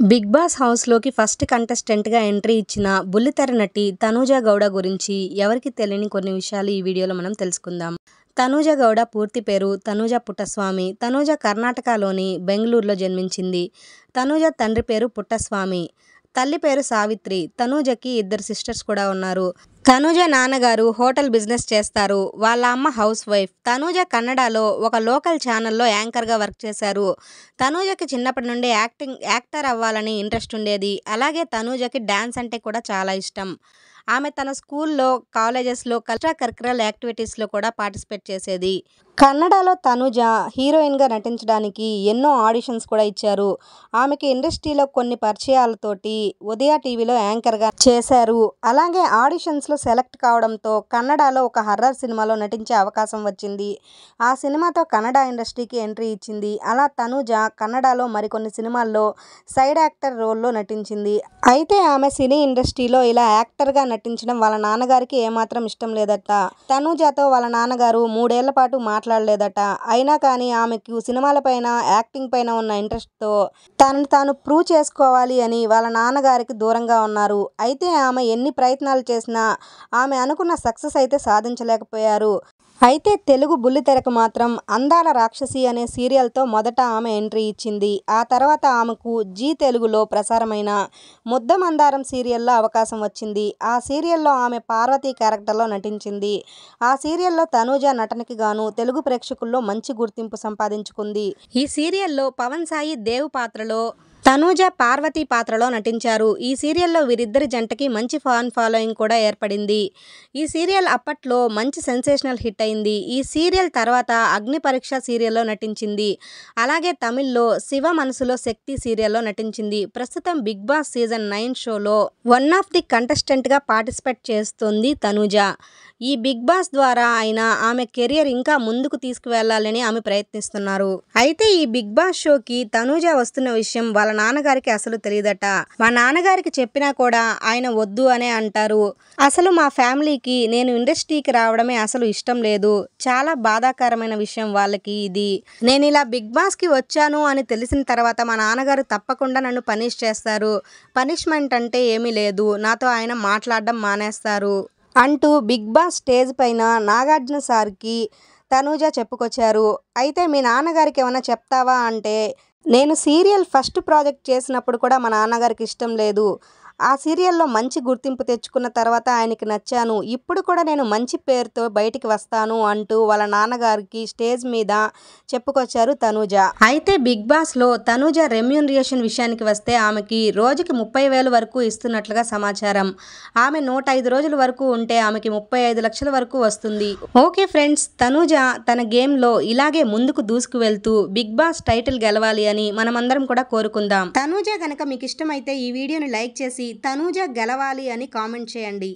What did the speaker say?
Big boss హౌస్‌లోకి first కంటెస్టెంట్‌గా entry ఇచ్చిన బుల్లితెర నటి తనూజ గౌడ గురించి ఎవరికీ తెలియని కొన్ని విషయాలు ఈ వీడియోలో మనం తెలుసుకుందాం. తనూజ గౌడ పూర్తి పేరు తనూజ పుట్టస్వామి. తనూజ కర్ణాటకలోని బెంగుళూరులో జన్మించింది. తనూజ తండ్రి పేరు పుట్టస్వామి. తల్లి పేరు సావిత్రి. తనూజకి ఇద్దరు సిస్టర్స్ కూడా ఉన్నారు. తనూజ నాన్నగారు హోటల్ బిజినెస్ చేస్తారు. వాళ్ళ అమ్మ హౌస్ వైఫ్. తనూజ కన్నడలో ఒక లోకల్ ఛానల్లో యాంకర్గా వర్క్ చేశారు. తనూజకి చిన్నప్పటి నుండి యాక్టర్ అవ్వాలని ఇంట్రెస్ట్ ఉండేది. అలాగే తనూజకి డ్యాన్స్ అంటే కూడా చాలా ఇష్టం. ఆమె తన స్కూల్లో, కాలేజెస్లో కల్చరల్ కరిక్యులర్ యాక్టివిటీస్లో కూడా పార్టిసిపేట్ చేసేది. కన్నడలో తనూజ హీరోయిన్గా నటించడానికి ఎన్నో ఆడిషన్స్ కూడా ఇచ్చారు. ఆమెకి ఇండస్ట్రీలో కొన్ని పరిచయాలతోటి ఉదయ టీవీలో యాంకర్గా చేశారు. అలాగే ఆడిషన్స్లో సెలెక్ట్ కావడంతో కన్నడలో ఒక హర్రర్ సినిమాలో నటించే అవకాశం వచ్చింది. ఆ సినిమాతో కన్నడ ఇండస్ట్రీకి ఎంట్రీ ఇచ్చింది. అలా తనూజ కన్నడలో మరికొన్ని సినిమాల్లో సైడ్ యాక్టర్ రోల్లో నటించింది. అయితే ఆమె సినీ ఇండస్ట్రీలో ఇలా యాక్టర్గా నటించడం వాళ్ళ నాన్నగారికి ఏమాత్రం ఇష్టం లేదట. తనూజతో వాళ్ళ నాన్నగారు 3 ఏళ్ల పాటు మాట్లాడలేదట. అయినా కానీ ఆమెకు సినిమాలపైన, యాక్టింగ్ పైన ఉన్న ఇంట్రెస్ట్తో తనని తాను ప్రూవ్ చేసుకోవాలి అని వాళ్ళ నాన్నగారికి దూరంగా ఉన్నారు. అయితే ఆమె ఎన్ని ప్రయత్నాలు చేసినా ఆమె అనుకున్న సక్సెస్ అయితే సాధించలేకపోయారు. అయితే తెలుగు బుల్లితెరకు మాత్రం అందాల రాక్షసి అనే సీరియల్తో మొదట ఆమె ఎంట్రీ ఇచ్చింది. ఆ తర్వాత ఆమెకు జీ తెలుగులో ప్రసారమైన ముద్దమందారం సీరియల్లో అవకాశం వచ్చింది. ఆ సీరియల్లో ఆమె పార్వతి క్యారెక్టర్లో నటించింది. ఆ సీరియల్లో తనూజ నటనకి గాను తెలుగు ప్రేక్షకుల్లో మంచి గుర్తింపు సంపాదించుకుంది. ఈ సీరియల్లో పవన్ సాయి దేవ్ పాత్రలో, తనూజ పార్వతి పాత్రలో నటించారు. ఈ సీరియల్లో వీరిద్దరి జంటకి మంచి ఫ్యాన్ ఫాలోయింగ్ కూడా ఏర్పడింది. ఈ సీరియల్ అప్పట్లో మంచి సెన్సేషనల్ హిట్ అయింది. ఈ సీరియల్ తర్వాత అగ్ని పరీక్ష సీరియల్లో నటించింది. అలాగే తమిళ్లో శివ మనసులో శక్తి సీరియల్లో నటించింది. ప్రస్తుతం బిగ్ బాస్ సీజన్ 9 షోలో వన్ ఆఫ్ ది కంటెస్టెంట్గా పార్టిసిపేట్ చేస్తోంది తనూజ. ఈ బిగ్ బాస్ ద్వారా అయినా ఆమె కెరియర్ ఇంకా ముందుకు తీసుకువెళ్లాలని ఆమె ప్రయత్నిస్తున్నారు. అయితే ఈ బిగ్ బాస్ షోకి తనూజ వస్తున్న విషయం వాళ్ళ నాన్నగారికి అసలు తెలియదట. మా నాన్నగారికి చెప్పినా కూడా ఆయన వద్దు అనే అంటారు. అసలు మా ఫ్యామిలీకి నేను ఇండస్ట్రీకి రావడమే అసలు ఇష్టం లేదు. చాలా బాధాకరమైన విషయం వాళ్ళకి ఇది. నేను ఇలా బిగ్ బాస్కి వచ్చాను అని తెలిసిన తర్వాత మా నాన్నగారు తప్పకుండా నన్ను పనిష్ చేస్తారు. పనిష్మెంట్ అంటే ఏమీ లేదు. నాతో ఆయన మాట్లాడడం మానేస్తారు అంటూ బిగ్ బాస్ స్టేజ్ పైన నాగార్జున సార్కి తనూజ చెప్పుకొచ్చారు. అయితే మీ నాన్నగారికి ఏమైనా చెప్తావా అంటే, నేను సీరియల్ ఫస్ట్ ప్రాజెక్ట్ చేసినప్పుడు కూడా మా నాన్నగారికి ఇష్టం లేదు. ఆ సీరియల్లో మంచి గుర్తింపు తెచ్చుకున్న తర్వాత ఆయనకి నచ్చాను. ఇప్పుడు కూడా నేను మంచి పేరుతో బయటికి వస్తాను అంటూ వాళ్ళ నాన్నగారికి స్టేజ్ మీద చెప్పుకొచ్చారు తనూజ. అయితే బిగ్ బాస్లో తనూజ రెమ్యూనరేషన్ విషయానికి వస్తే ఆమెకి రోజుకి 30,000 వరకు ఇస్తున్నట్లుగా సమాచారం. ఆమె 105 రోజుల వరకు ఉంటే ఆమెకి 35 లక్షల వరకు వస్తుంది. ఓకే ఫ్రెండ్స్, తనూజ తన గేమ్లో ఇలాగే ముందుకు దూసుకు వెళ్తూ బిగ్ బాస్ టైటిల్ గెలవాలి అని మనమందరం కూడా కోరుకుందాం. తనూజ కనుక మీకు ఇష్టమైతే ఈ వీడియోని లైక్ చేసి తనూజ గెలవాలి అని కామెంట్ చేయండి.